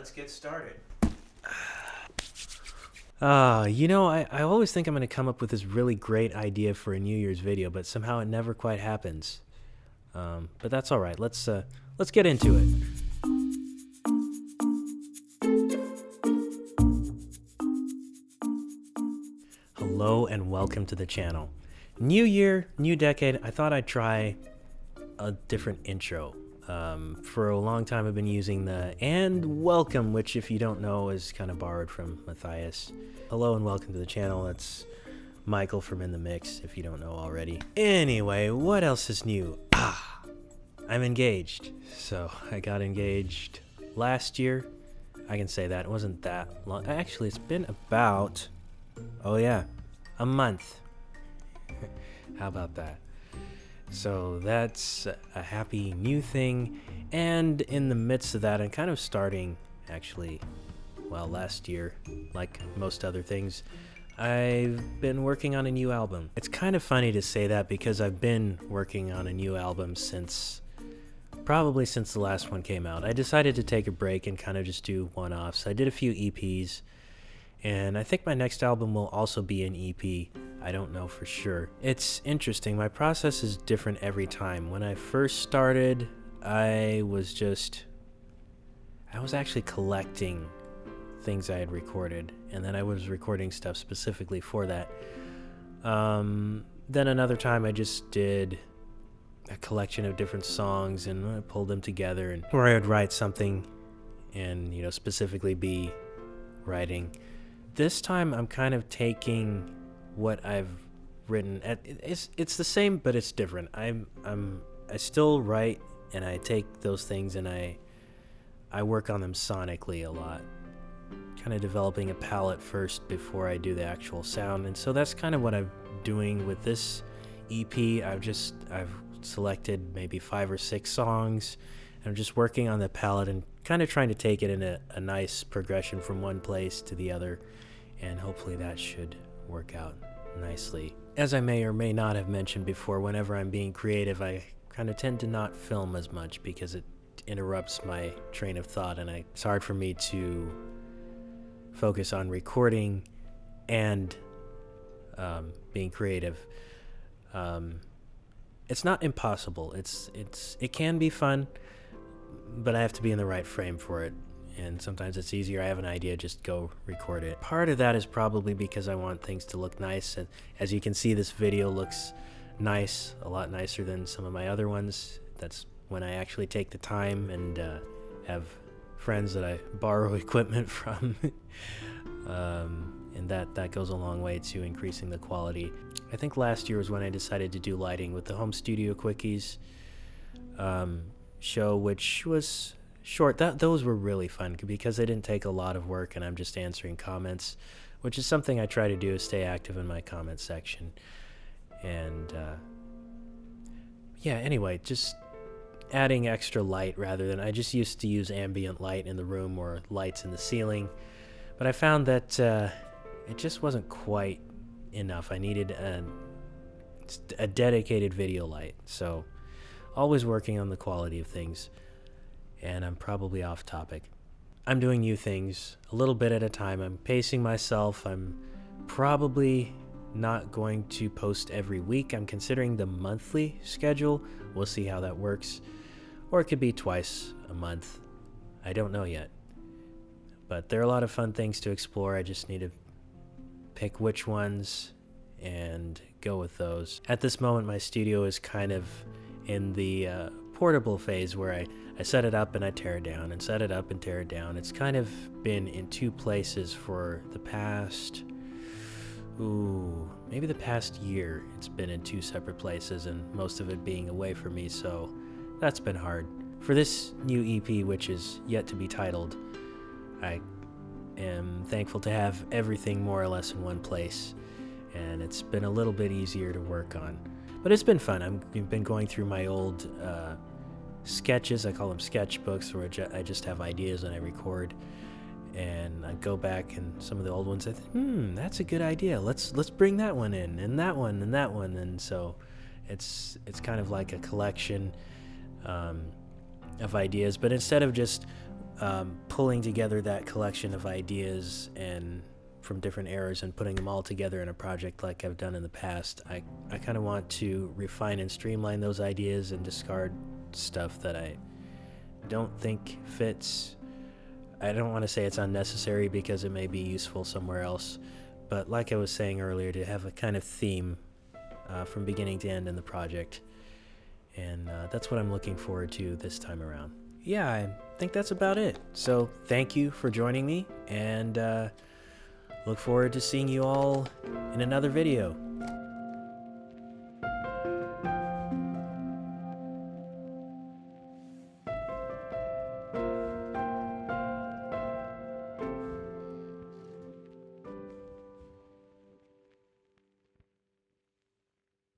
let's get started. I always think I'm going to come up with this really great idea for a New Year's video, but somehow it never quite happens. But that's all right. Let's get into it. Hello and welcome to the channel. New year, new decade. I thought I'd try a different intro. For a long time I've been using the "and welcome," which if you don't know is kind of borrowed from Matthias. Hello and welcome to the channel. That's Michael from In The Mix, if you don't know already. Anyway, what else is new? I'm engaged. So I got engaged last year. I can say that. It wasn't that long. Actually, it's been about, a month. How about that? So that's a happy new thing, and in the midst of that, I'm kind of starting, last year, like most other things, I've been working on a new album. It's kind of funny to say that because I've been working on a new album probably since the last one came out. I decided to take a break and kind of just do one-offs. I did a few EPs, and I think my next album will also be an EP. I don't know for sure. It's interesting. My process is different every time. When I first started, I was actually collecting things I had recorded, and then I was recording stuff specifically for that. Then another time I just did a collection of different songs and I pulled them together, and where I would write something and, specifically be writing. This time I'm kind of taking what I've written. It's the same, but it's different. I still write, and I take those things and I work on them sonically a lot, kind of developing a palette first before I do the actual sound. And so that's kind of what I'm doing with this EP. I've selected maybe 5 or 6 songs. I'm just working on the palette and kind of trying to take it in a nice progression from one place to the other, and hopefully that should work out nicely. As I may or may not have mentioned before, whenever I'm being creative, I kind of tend to not film as much because it interrupts my train of thought, and it's hard for me to focus on recording and being creative. It's not impossible. It can be fun, but I have to be in the right frame for it. And sometimes it's easier. I have an idea, just go record it. Part of that is probably because I want things to look nice. And as you can see, this video looks nice, a lot nicer than some of my other ones. That's when I actually take the time and have friends that I borrow equipment from. And that goes a long way to increasing the quality. I think last year was when I decided to do lighting with the Home Studio Quickies show, which was short. Those were really fun because they didn't take a lot of work, and I'm just answering comments, which is something I try to do, is stay active in my comment section. And anyway, just adding extra light rather than, I just used to use ambient light in the room or lights in the ceiling, but I found that it just wasn't quite enough. I needed a dedicated video light. So always working on the quality of things. And I'm probably off topic. I'm doing new things a little bit at a time. I'm pacing myself. I'm probably not going to post every week. I'm considering the monthly schedule. We'll see how that works. Or it could be twice a month. I don't know yet. But there are a lot of fun things to explore. I just need to pick which ones and go with those. At this moment, my studio is kind of in the portable phase where I set it up and I tear it down and set it up and tear it down. It's kind of been in 2 places for the past, maybe the past year. It's been in 2 separate places, and most of it being away from me, so that's been hard. For this new EP, which is yet to be titled, I am thankful to have everything more or less in one place, and it's been a little bit easier to work on. But it's been fun. I've been going through my old sketches. I call them sketchbooks, where I just have ideas and I record, and I go back and some of the old ones I think, that's a good idea, let's bring that one in, and that one, and that one. And so it's kind of like a collection of ideas, but instead of just pulling together that collection of ideas and from different eras and putting them all together in a project like I've done in the past, I kind of want to refine and streamline those ideas and discard stuff that I don't think fits. I don't want to say it's unnecessary because it may be useful somewhere else, but like I was saying earlier, to have a kind of theme from beginning to end in the project. And that's what I'm looking forward to this time around. Yeah, I think that's about it. So thank you for joining me, and look forward to seeing you all in another video.